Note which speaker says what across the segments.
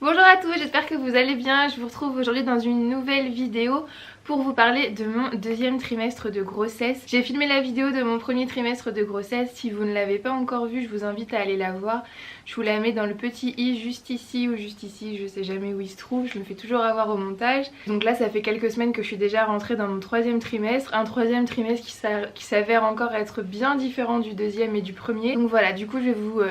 Speaker 1: Bonjour à tous, j'espère que vous allez bien. Je vous retrouve aujourd'hui dans une nouvelle vidéo pour vous parler de mon deuxième trimestre de grossesse. J'ai filmé la vidéo de mon premier trimestre de grossesse. Si vous ne l'avez pas encore vue, je vous invite à aller la voir. Je vous la mets dans le petit i juste ici ou juste ici, je sais jamais où il se trouve. Je me fais toujours avoir au montage. Donc là, ça fait quelques semaines que je suis déjà rentrée dans mon troisième trimestre. Un troisième trimestre qui s'avère encore être bien différent du deuxième et du premier. Donc voilà, du coup je vais vous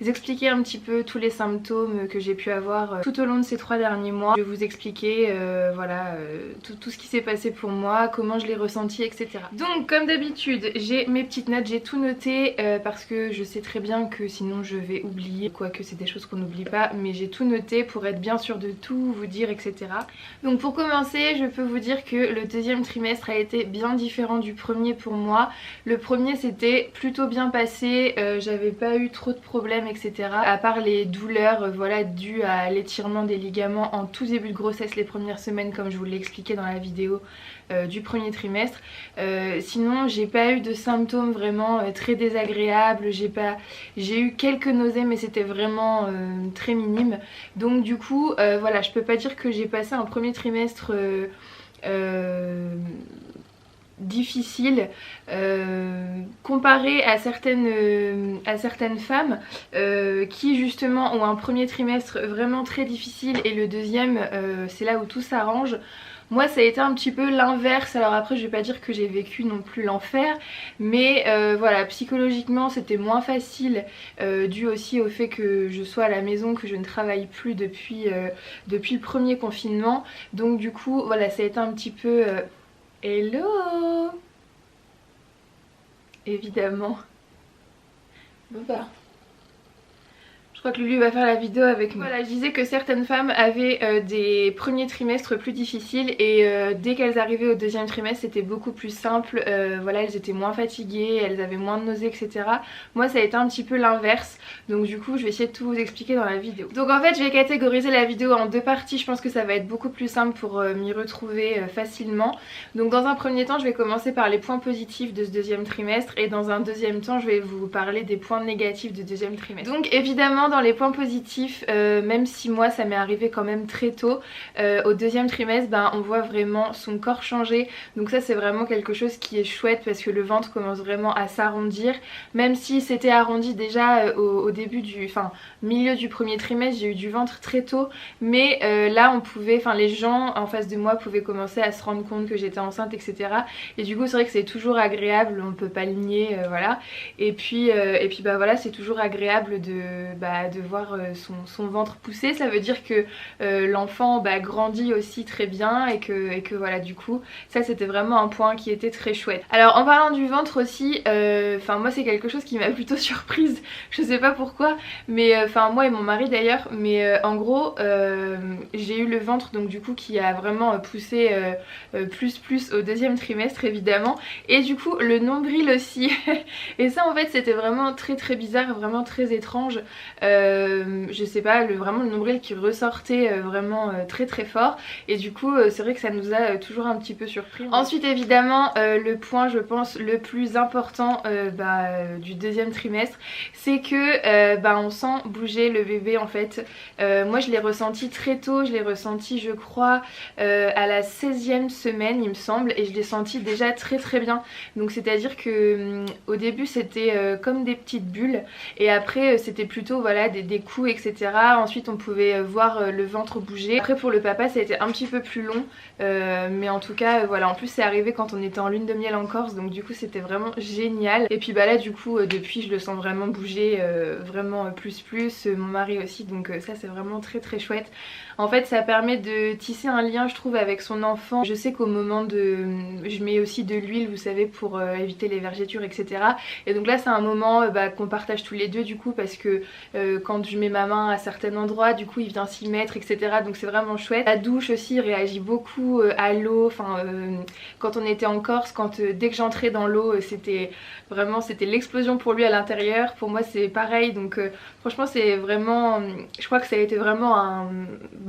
Speaker 1: expliquer un petit peu tous les symptômes que j'ai pu avoir tout au long de ces 3 derniers mois. Je vais vous expliquer tout ce qui s'est passé pour moi, comment je l'ai ressenti, etc. Donc comme d'habitude, j'ai mes petites notes, j'ai tout noté parce que je sais très bien que sinon je vais oublier, quoique c'est des choses qu'on n'oublie pas, mais j'ai tout noté pour être bien sûre de tout vous dire, etc. Donc pour commencer, je peux vous dire que le deuxième trimestre a été bien différent du premier pour moi. Le premier s'était plutôt bien passé, j'avais pas eu trop de problèmes, etc. À part les douleurs voilà, dues à l'étirement des ligaments en tout début de grossesse les premières semaines, comme je vous l'ai expliqué dans la vidéo du premier trimestre. Sinon j'ai pas eu de symptômes vraiment très désagréables, j'ai eu quelques nausées mais c'était vraiment très minime. Donc du coup voilà, je peux pas dire que j'ai passé un premier trimestre difficile comparé à certaines femmes qui justement ont un premier trimestre vraiment très difficile et le deuxième c'est là où tout s'arrange. Moi ça a été un petit peu l'inverse, alors après je vais pas dire que j'ai vécu non plus l'enfer, mais voilà, psychologiquement c'était moins facile, dû aussi au fait que je sois à la maison, que je ne travaille plus depuis le premier confinement. Donc du coup voilà, ça a été un petit peu... Hello! Évidemment. Bon bah. Je crois que Lulu va faire la vidéo avec moi. Voilà, je disais que certaines femmes avaient des premiers trimestres plus difficiles et dès qu'elles arrivaient au deuxième trimestre c'était beaucoup plus simple. Voilà, elles étaient moins fatiguées, elles avaient moins de nausées, etc. Moi ça a été un petit peu l'inverse, donc du coup je vais essayer de tout vous expliquer dans la vidéo. Donc en fait je vais catégoriser la vidéo en deux parties, je pense que ça va être beaucoup plus simple pour m'y retrouver facilement. Donc dans un premier temps je vais commencer par les points positifs de ce deuxième trimestre et dans un deuxième temps je vais vous parler des points négatifs du deuxième trimestre. Donc évidemment dans les points positifs, même si moi ça m'est arrivé quand même très tôt, au deuxième trimestre on voit vraiment son corps changer, donc ça c'est vraiment quelque chose qui est chouette parce que le ventre commence vraiment à s'arrondir, même si c'était arrondi déjà au début milieu du premier trimestre, j'ai eu du ventre très tôt, mais là on pouvait, les gens en face de moi pouvaient commencer à se rendre compte que j'étais enceinte, etc. Et du coup c'est vrai que c'est toujours agréable, on peut pas le nier, voilà. Et puis voilà, c'est toujours agréable de voir son ventre pousser. Ça veut dire que l'enfant grandit aussi très bien et que voilà, du coup ça c'était vraiment un point qui était très chouette. Alors en parlant du ventre aussi, moi c'est quelque chose qui m'a plutôt surprise, je sais pas pourquoi, mais moi et mon mari d'ailleurs, mais en gros j'ai eu le ventre donc du coup qui a vraiment poussé plus au deuxième trimestre évidemment, et du coup le nombril aussi et ça en fait c'était vraiment très très bizarre, vraiment très étrange. Je sais pas, vraiment le nombril qui ressortait vraiment très très fort, et du coup c'est vrai que ça nous a toujours un petit peu surpris. Ensuite évidemment le point je pense le plus important du deuxième trimestre, c'est que on sent bouger le bébé en fait. Moi je l'ai ressenti très tôt, je l'ai ressenti je crois à la 16e semaine il me semble, et je l'ai senti déjà très très bien. Donc c'est à dire que au début c'était comme des petites bulles, et après c'était plutôt voilà des coups, etc. Ensuite on pouvait voir le ventre bouger. Après pour le papa ça a été un petit peu plus long, mais en tout cas voilà, en plus c'est arrivé quand on était en lune de miel en Corse, donc du coup c'était vraiment génial. Et puis là du coup depuis je le sens vraiment bouger, vraiment plus, mon mari aussi, donc ça c'est vraiment très très chouette. En fait ça permet de tisser un lien je trouve avec son enfant. Je sais qu'au moment je mets aussi de l'huile vous savez pour éviter les vergetures, etc. Et donc là c'est un moment qu'on partage tous les deux du coup, parce que quand je mets ma main à certains endroits du coup il vient s'y mettre, etc. Donc c'est vraiment chouette. La douche aussi il réagit beaucoup à l'eau, quand on était en Corse, dès que j'entrais dans l'eau c'était l'explosion pour lui à l'intérieur. Pour moi c'est pareil, donc franchement c'est vraiment, je crois que ça a été vraiment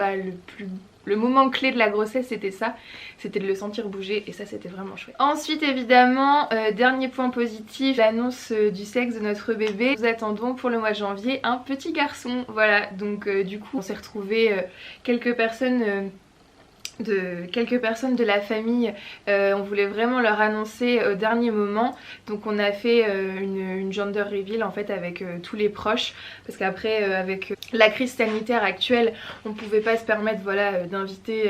Speaker 1: le plus le moment clé de la grossesse c'était ça, c'était de le sentir bouger et ça c'était vraiment chouette. Ensuite évidemment, dernier point positif, l'annonce du sexe de notre bébé. Nous attendons pour le mois de janvier un petit garçon, voilà, donc du coup on s'est retrouvé quelques personnes de la famille, on voulait vraiment leur annoncer au dernier moment, donc on a fait une gender reveal en fait avec tous les proches, parce qu'après avec la crise sanitaire actuelle on pouvait pas se permettre voilà d'inviter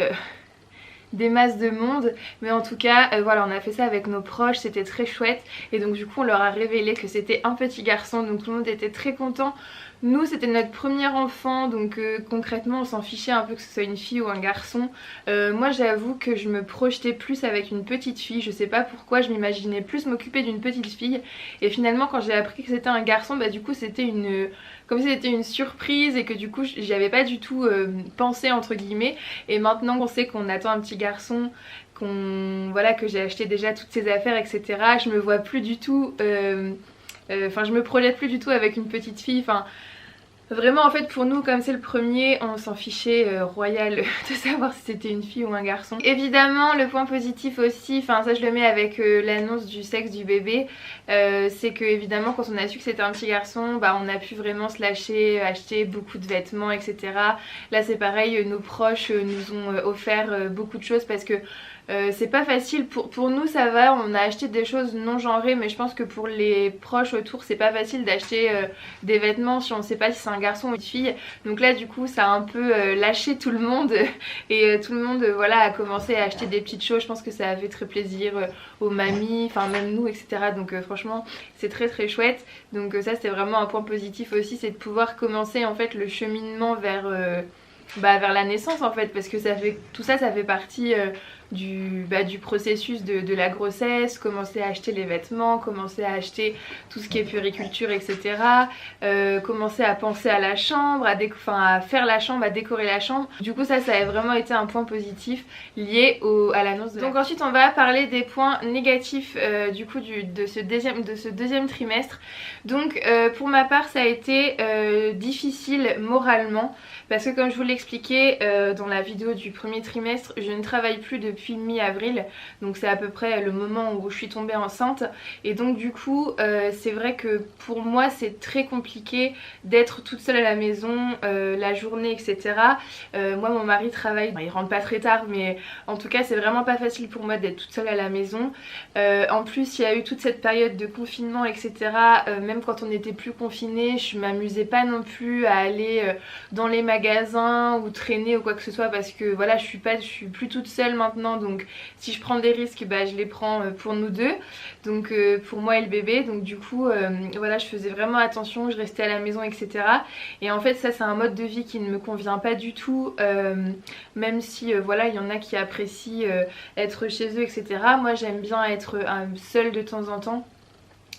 Speaker 1: des masses de monde, mais en tout cas voilà, on a fait ça avec nos proches, c'était très chouette, et donc du coup on leur a révélé que c'était un petit garçon, donc tout le monde était très content. Nous c'était notre premier enfant, donc concrètement on s'en fichait un peu que ce soit une fille ou un garçon. Moi j'avoue que je me projetais plus avec une petite fille, je sais pas pourquoi, je m'imaginais plus m'occuper d'une petite fille, et finalement quand j'ai appris que c'était un garçon, bah du coup c'était une... comme si c'était une surprise et que du coup j'y avais pas du tout pensé entre guillemets, et maintenant qu'on sait qu'on attend un petit garçon, voilà, que j'ai acheté déjà toutes ses affaires etc, je me vois plus du tout, enfin je me projette plus du tout avec une petite fille, enfin vraiment en fait pour nous comme c'est le premier on s'en fichait royal de savoir si c'était une fille ou un garçon. Évidemment le point positif aussi, enfin ça je le mets avec l'annonce du sexe du bébé, c'est que évidemment quand on a su que c'était un petit garçon, bah on a pu vraiment se lâcher, acheter beaucoup de vêtements etc. Là c'est pareil, nos proches nous ont offert beaucoup de choses parce que c'est pas facile, pour nous ça va, on a acheté des choses non genrées, mais je pense que pour les proches autour c'est pas facile d'acheter des vêtements si on sait pas si c'est un garçon ou une fille. Donc là du coup ça a un peu lâché tout le monde et tout le monde voilà a commencé à acheter des petites choses. Je pense que ça a fait très plaisir aux mamies, enfin même nous etc. Donc franchement c'est très très chouette. Donc ça c'est vraiment un point positif aussi, c'est de pouvoir commencer en fait le cheminement vers vers la naissance en fait, parce que ça fait, tout ça ça fait partie du processus de la grossesse, commencer à acheter les vêtements, commencer à acheter tout ce qui est puériculture etc, commencer à penser à la chambre, à faire la chambre, à décorer la chambre. Du coup ça a vraiment été un point positif lié à l'annonce de... Donc ensuite on va parler des points négatifs du coup de ce deuxième trimestre. Donc pour ma part ça a été difficile moralement, parce que comme je vous l'expliquais dans la vidéo du premier trimestre, je ne travaille plus depuis mi-avril, donc c'est à peu près le moment où je suis tombée enceinte, et donc du coup c'est vrai que pour moi c'est très compliqué d'être toute seule à la maison la journée etc. Moi mon mari travaille, il rentre pas très tard, mais en tout cas c'est vraiment pas facile pour moi d'être toute seule à la maison. En plus il y a eu toute cette période de confinement etc, même quand on n'était plus confiné, je m'amusais pas non plus à aller dans les magasins ou traîner ou quoi que ce soit, parce que voilà je suis plus toute seule maintenant, donc si je prends des risques bah je les prends pour nous deux, donc pour moi et le bébé, donc du coup voilà je faisais vraiment attention, je restais à la maison etc. Et en fait ça c'est un mode de vie qui ne me convient pas du tout, même si voilà il y en a qui apprécient être chez eux etc. Moi j'aime bien être seule de temps en temps.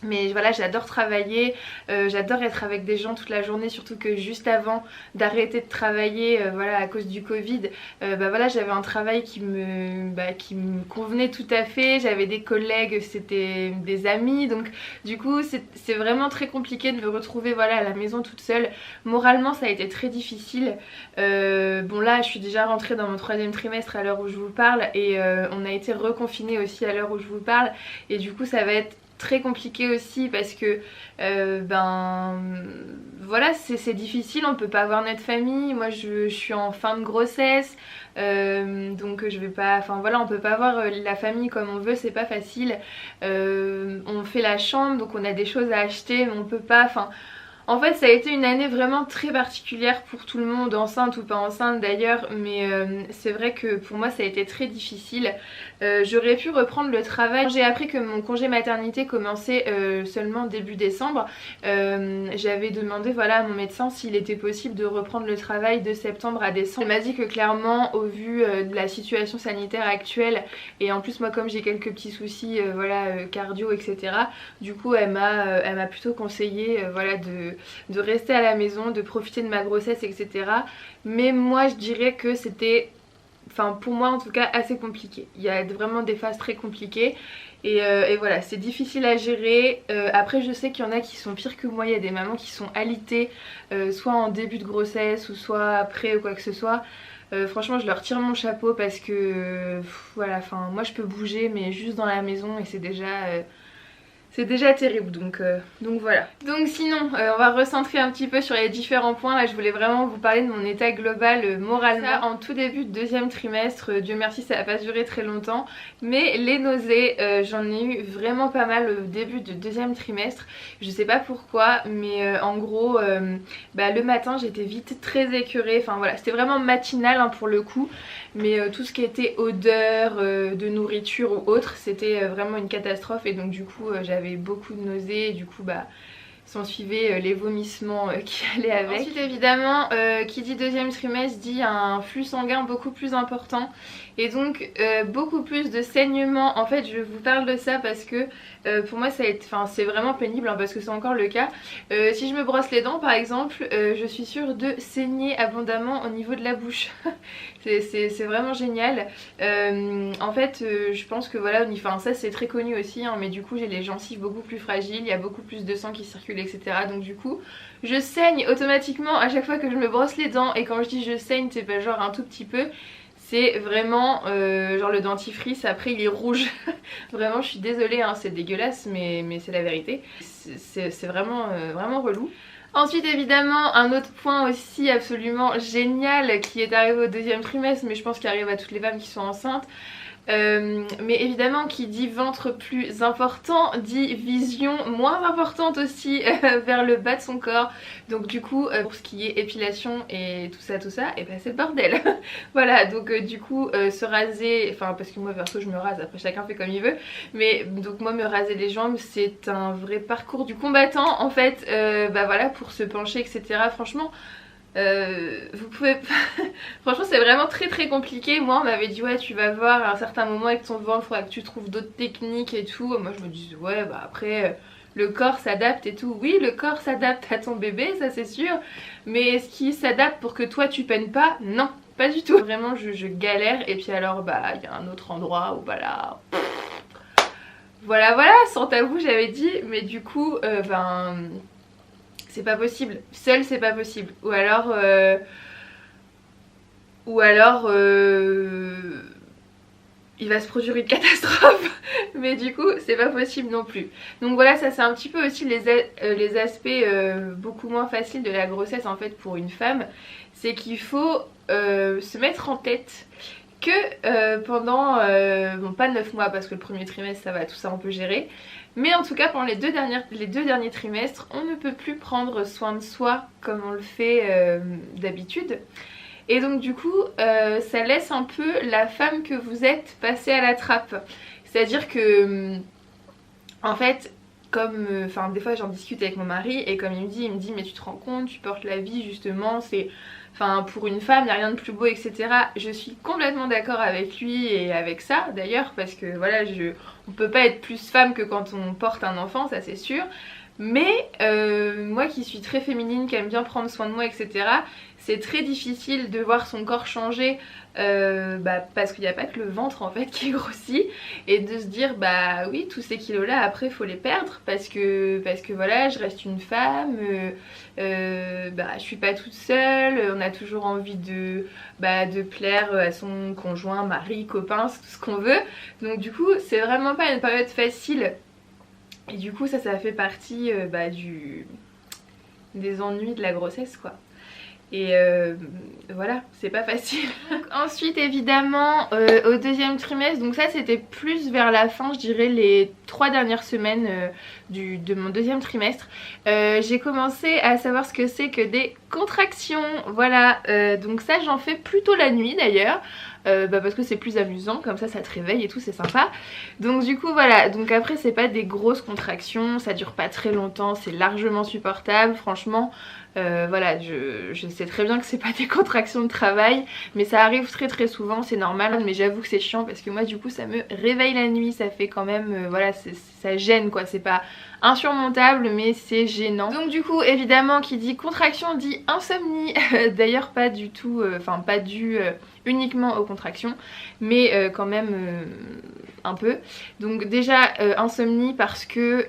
Speaker 1: Mais voilà j'adore travailler, j'adore être avec des gens toute la journée, surtout que juste avant d'arrêter de travailler voilà à cause du Covid, voilà j'avais un travail qui me convenait tout à fait, j'avais des collègues, c'était des amis, donc du coup c'est vraiment très compliqué de me retrouver voilà à la maison toute seule. Moralement ça a été très difficile. Bon là je suis déjà rentrée dans mon 3e trimestre à l'heure où je vous parle, et on a été reconfinés aussi à l'heure où je vous parle, et du coup ça va être très compliqué aussi parce que voilà c'est difficile, on peut pas voir notre famille. Moi je suis en fin de grossesse, donc je vais pas, enfin voilà on peut pas voir la famille comme on veut, c'est pas facile. On fait la chambre donc on a des choses à acheter mais on peut pas, enfin en fait ça a été une année vraiment très particulière pour tout le monde, enceinte ou pas enceinte d'ailleurs, mais c'est vrai que pour moi ça a été très difficile. J'aurais pu reprendre le travail. J'ai appris que mon congé maternité commençait seulement début décembre. J'avais demandé voilà à mon médecin s'il était possible de reprendre le travail de septembre à décembre. Elle m'a dit que clairement au vu de la situation sanitaire actuelle, et en plus moi comme j'ai quelques petits soucis voilà cardio etc, du coup elle m'a plutôt conseillé voilà de rester à la maison, de profiter de ma grossesse etc. Mais moi je dirais que c'était, enfin pour moi en tout cas assez compliqué. Il y a vraiment des phases très compliquées Et voilà, c'est difficile à gérer. Après je sais qu'il y en a qui sont pires que moi, il y a des mamans qui sont alitées, soit en début de grossesse ou soit après ou quoi que ce soit. Franchement je leur tire mon chapeau parce que voilà, enfin moi je peux bouger mais juste dans la maison et c'est déjà terrible, donc voilà. Donc sinon, on va recentrer un petit peu sur les différents points. Là je voulais vraiment vous parler de mon état global moralement. Ça, en tout début de deuxième trimestre, Dieu merci ça n'a pas duré très longtemps. Mais les nausées, j'en ai eu vraiment pas mal au début de deuxième trimestre. Je sais pas pourquoi, mais en gros, le matin j'étais vite très écœurée. Enfin voilà, c'était vraiment matinal hein, pour le coup. Mais tout ce qui était odeur de nourriture ou autre, c'était vraiment une catastrophe. Et donc du coup j'avais beaucoup de nausées et du coup s'en suivaient les vomissements qui allaient avec. Ensuite évidemment qui dit deuxième trimestre dit un flux sanguin beaucoup plus important et donc beaucoup plus de saignements. En fait je vous parle de ça parce que pour moi ça a été, c'est vraiment pénible hein, parce que c'est encore le cas. Si je me brosse les dents par exemple, je suis sûre de saigner abondamment au niveau de la bouche. C'est vraiment génial. En fait je pense que voilà, enfin ça c'est très connu aussi hein, mais du coup j'ai les gencives beaucoup plus fragiles, il y a beaucoup plus de sang qui circule etc. Donc du coup je saigne automatiquement à chaque fois que je me brosse les dents. Et quand je dis je saigne c'est pas genre un tout petit peu, c'est vraiment genre le dentifrice après il est rouge. Vraiment je suis désolée hein, c'est dégueulasse mais c'est la vérité. C'est vraiment, vraiment relou. Ensuite évidemment un autre point aussi absolument génial qui est arrivé au deuxième trimestre, mais je pense qu'il arrive à toutes les femmes qui sont enceintes. Mais évidemment qui dit ventre plus important dit vision moins importante aussi vers le bas de son corps. Donc du coup pour ce qui est épilation et tout ça et ben c'est le bordel. Voilà donc du coup se raser, enfin parce que moi perso je me rase, après chacun fait comme il veut, mais donc moi me raser les jambes c'est un vrai parcours du combattant en fait. Voilà, pour se pencher etc. Franchement vous pouvez franchement c'est vraiment très compliqué. Moi on m'avait dit ouais tu vas voir à un certain moment avec ton ventre, il faudra que tu trouves d'autres techniques et tout. Moi je me dis ouais après le corps s'adapte et tout. Oui le corps s'adapte à ton bébé ça c'est sûr, mais est-ce qu'il s'adapte pour que toi tu peines pas? Non pas du tout. Vraiment je galère. Et puis alors il y a un autre endroit où voilà sans tabou j'avais dit, mais du coup c'est pas possible, seul c'est pas possible. Ou alors il va se produire une catastrophe. Mais du coup c'est pas possible non plus. Donc voilà, ça c'est un petit peu aussi les aspects beaucoup moins faciles de la grossesse en fait pour une femme. C'est qu'il faut se mettre en tête que pendant, bon pas 9 mois parce que le premier trimestre ça va, tout ça on peut gérer. Mais en tout cas pendant les deux derniers trimestres on ne peut plus prendre soin de soi comme on le fait d'habitude. Et donc du coup ça laisse un peu la femme que vous êtes passer à la trappe. C'est à dire que en fait comme des fois j'en discute avec mon mari et comme il me dit mais tu te rends compte, tu portes la vie justement, c'est pour une femme il n'y a rien de plus beau etc. Je suis complètement d'accord avec lui et avec ça d'ailleurs, parce que voilà on peut pas être plus femme que quand on porte un enfant, ça c'est sûr. Mais moi qui suis très féminine, qui aime bien prendre soin de moi etc, c'est très difficile de voir son corps changer parce qu'il n'y a pas que le ventre en fait qui grossit, et de se dire bah oui tous ces kilos là après faut les perdre parce que voilà je reste une femme, je suis pas toute seule, on a toujours envie de plaire à son conjoint, mari, copain, c'est tout ce qu'on veut. Donc du coup c'est vraiment pas une période facile. Et du coup ça fait partie des ennuis de la grossesse quoi. Et voilà, c'est pas facile. Donc, ensuite évidemment au deuxième trimestre, donc ça c'était plus vers la fin, je dirais les 3 dernières semaines de mon deuxième trimestre, j'ai commencé à savoir ce que c'est que des contractions. Voilà, donc ça j'en fais plutôt la nuit d'ailleurs. Parce que c'est plus amusant, comme ça te réveille et tout, c'est sympa. Donc du coup voilà, donc après c'est pas des grosses contractions, ça dure pas très longtemps, c'est largement supportable franchement. Voilà, je sais très bien que c'est pas des contractions de travail, mais ça arrive arrive très souvent, c'est normal, mais j'avoue que c'est chiant parce que moi du coup ça me réveille la nuit, ça fait quand même, voilà, ça gêne quoi, c'est pas insurmontable mais c'est gênant. Donc du coup évidemment qui dit contraction dit insomnie, d'ailleurs pas du tout, enfin pas dû uniquement aux contractions, mais quand même un peu. Donc déjà insomnie parce que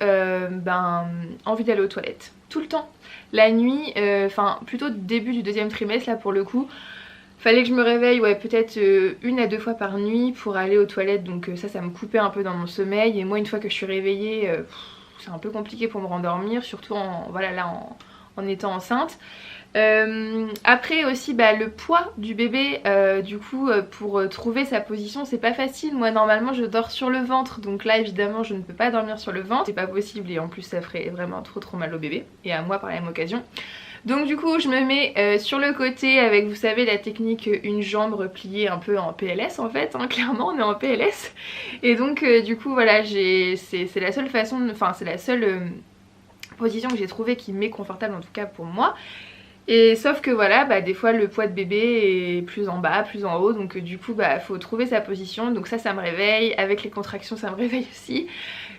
Speaker 1: envie d'aller aux toilettes tout le temps. La nuit, enfin plutôt début du deuxième trimestre là pour le coup, fallait que je me réveille ouais, peut-être 1 à 2 fois par nuit pour aller aux toilettes, donc ça me coupait un peu dans mon sommeil. Et moi une fois que je suis réveillée, c'est un peu compliqué pour me rendormir, surtout en étant enceinte. Après aussi le poids du bébé, du coup pour trouver sa position c'est pas facile. Moi normalement je dors sur le ventre, donc là évidemment je ne peux pas dormir sur le ventre, c'est pas possible et en plus ça ferait vraiment trop mal au bébé et à moi par la même occasion. Donc du coup je me mets sur le côté avec, vous savez, la technique une jambe repliée un peu en PLS en fait, hein, clairement on est en PLS. Et donc du coup voilà, c'est la seule façon, enfin c'est la seule position que j'ai trouvée qui m'est confortable en tout cas pour moi. Et sauf que voilà, des fois le poids de bébé est plus en bas, plus en haut, donc du coup faut trouver sa position. Donc ça me réveille, avec les contractions ça me réveille aussi.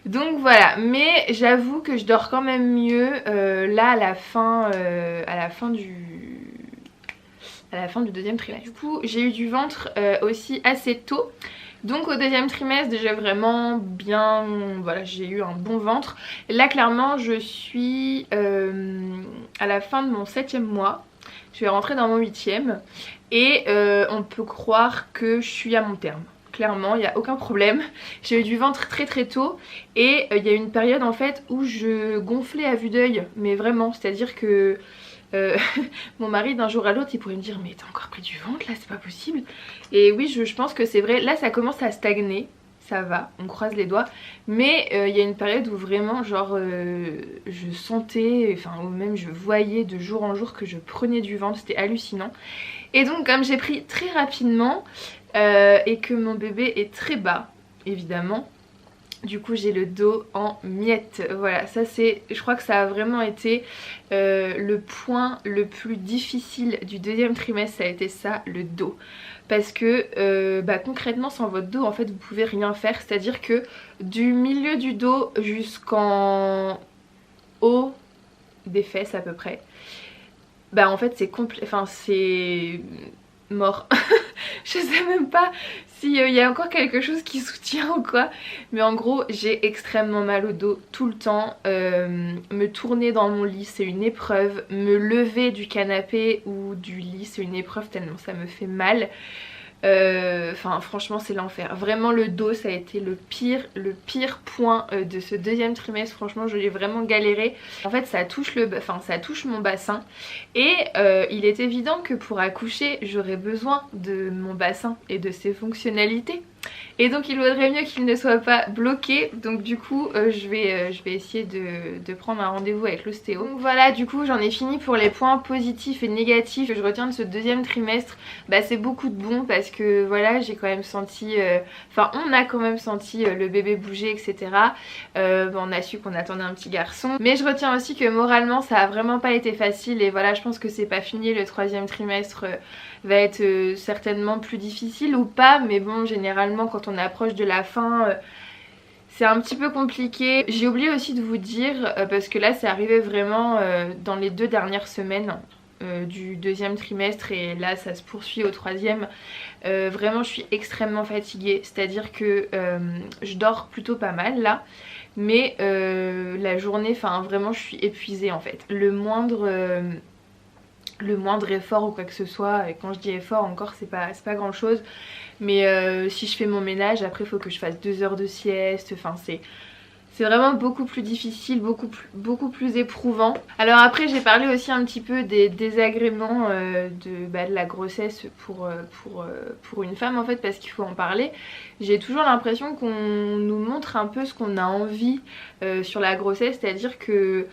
Speaker 1: Donc voilà, mais j'avoue que je dors quand même mieux là à la fin du deuxième trimestre. Du coup j'ai eu du ventre aussi assez tôt. Donc au deuxième trimestre déjà vraiment bien, voilà, j'ai eu un bon ventre. Là clairement je suis à la fin de mon 7e mois, je vais rentrer dans mon 8e et on peut croire que je suis à mon terme. Clairement il n'y a aucun problème, j'ai eu du ventre très tôt et il y a eu une période en fait où je gonflais à vue d'œil, mais vraiment, c'est à dire que mon mari d'un jour à l'autre il pourrait me dire mais t'as encore pris du ventre là, c'est pas possible. Et oui je pense que c'est vrai, là ça commence à stagner, ça va, on croise les doigts. Mais il y a une période où vraiment genre je sentais, enfin ou même je voyais de jour en jour que je prenais du ventre, c'était hallucinant. Et donc comme j'ai pris très rapidement et que mon bébé est très bas évidemment, du coup j'ai le dos en miettes. Voilà, ça c'est, je crois que ça a vraiment été le point le plus difficile du deuxième trimestre, ça a été ça, le dos. Parce que concrètement sans votre dos en fait vous pouvez rien faire, c'est à dire que du milieu du dos jusqu'en haut des fesses à peu près, en fait c'est c'est mort. Je sais même pas s'il y a encore quelque chose qui soutient ou quoi, mais en gros j'ai extrêmement mal au dos tout le temps. Me tourner dans mon lit c'est une épreuve, me lever du canapé ou du lit c'est une épreuve tellement ça me fait mal. Enfin franchement c'est l'enfer, vraiment le dos ça a été le pire point de ce deuxième trimestre. Franchement je l'ai vraiment galéré. En fait ça touche ça touche mon bassin et il est évident que pour accoucher j'aurais besoin de mon bassin et de ses fonctionnalités. Et donc il vaudrait mieux qu'il ne soit pas bloqué. Donc du coup je vais essayer de prendre un rendez-vous avec l'ostéo. Donc voilà, du coup j'en ai fini pour les points positifs et négatifs que je retiens de ce deuxième trimestre. C'est beaucoup de bons parce que voilà j'ai quand même senti, on a quand même senti le bébé bouger etc. On a su qu'on attendait un petit garçon. Mais je retiens aussi que moralement ça a vraiment pas été facile. Et voilà, je pense que c'est pas fini, le troisième trimestre va être certainement plus difficile ou pas, mais bon généralement quand on approche de la fin c'est un petit peu compliqué. J'ai oublié aussi de vous dire parce que là c'est arrivé vraiment dans les 2 dernières semaines du deuxième trimestre et là ça se poursuit au troisième. Vraiment je suis extrêmement fatiguée, c'est à dire que je dors plutôt pas mal là, mais la journée, vraiment je suis épuisée en fait. Le moindre effort ou quoi que ce soit, et quand je dis effort encore c'est pas grand chose, mais si je fais mon ménage après il faut que je fasse 2 heures de sieste, c'est vraiment beaucoup plus difficile, beaucoup plus éprouvant. Alors après j'ai parlé aussi un petit peu des désagréments de la grossesse pour une femme en fait, parce qu'il faut en parler. J'ai toujours l'impression qu'on nous montre un peu ce qu'on a envie sur la grossesse, c'est à dire que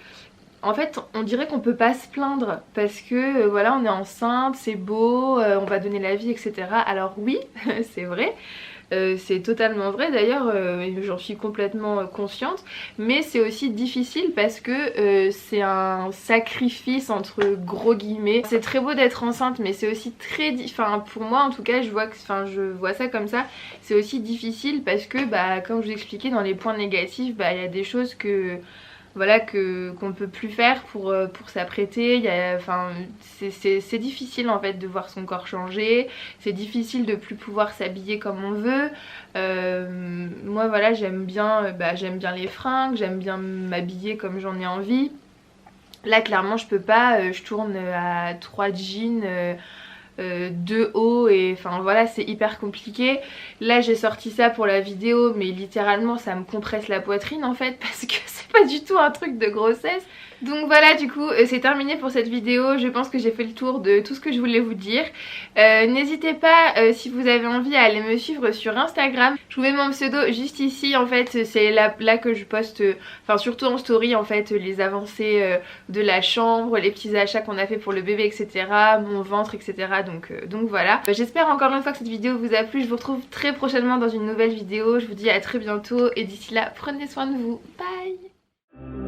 Speaker 1: en fait on dirait qu'on peut pas se plaindre parce que voilà, on est enceinte, c'est beau, on va donner la vie, etc. Alors oui, c'est vrai. C'est totalement vrai d'ailleurs, j'en suis complètement consciente, mais c'est aussi difficile parce que c'est un sacrifice entre gros guillemets. C'est très beau d'être enceinte, mais c'est aussi très enfin pour moi en tout cas, je vois ça comme ça. C'est aussi difficile parce que bah comme je vous expliquais dans les points négatifs, bah il y a des choses que voilà qu'on peut plus faire pour s'apprêter. Enfin, c'est difficile en fait de voir son corps changer, c'est difficile de plus pouvoir s'habiller comme on veut. Moi voilà, j'aime bien les fringues, j'aime bien m'habiller comme j'en ai envie. Là clairement je peux pas, je tourne à 3 jeans, 2 hauts et enfin voilà, c'est hyper compliqué. Là j'ai sorti ça pour la vidéo, mais littéralement ça me compresse la poitrine en fait parce que c'est pas du tout un truc de grossesse. Donc voilà, du coup c'est terminé pour cette vidéo. Je pense que j'ai fait le tour de tout ce que je voulais vous dire. N'hésitez pas, si vous avez envie, à aller me suivre sur Instagram. Je vous mets mon pseudo juste ici en fait. C'est là que je poste, enfin surtout en story en fait, les avancées de la chambre, les petits achats qu'on a fait pour le bébé, etc. Mon ventre, etc. Donc voilà. J'espère encore une fois que cette vidéo vous a plu. Je vous retrouve très prochainement dans une nouvelle vidéo. Je vous dis à très bientôt et d'ici là, prenez soin de vous. Bye!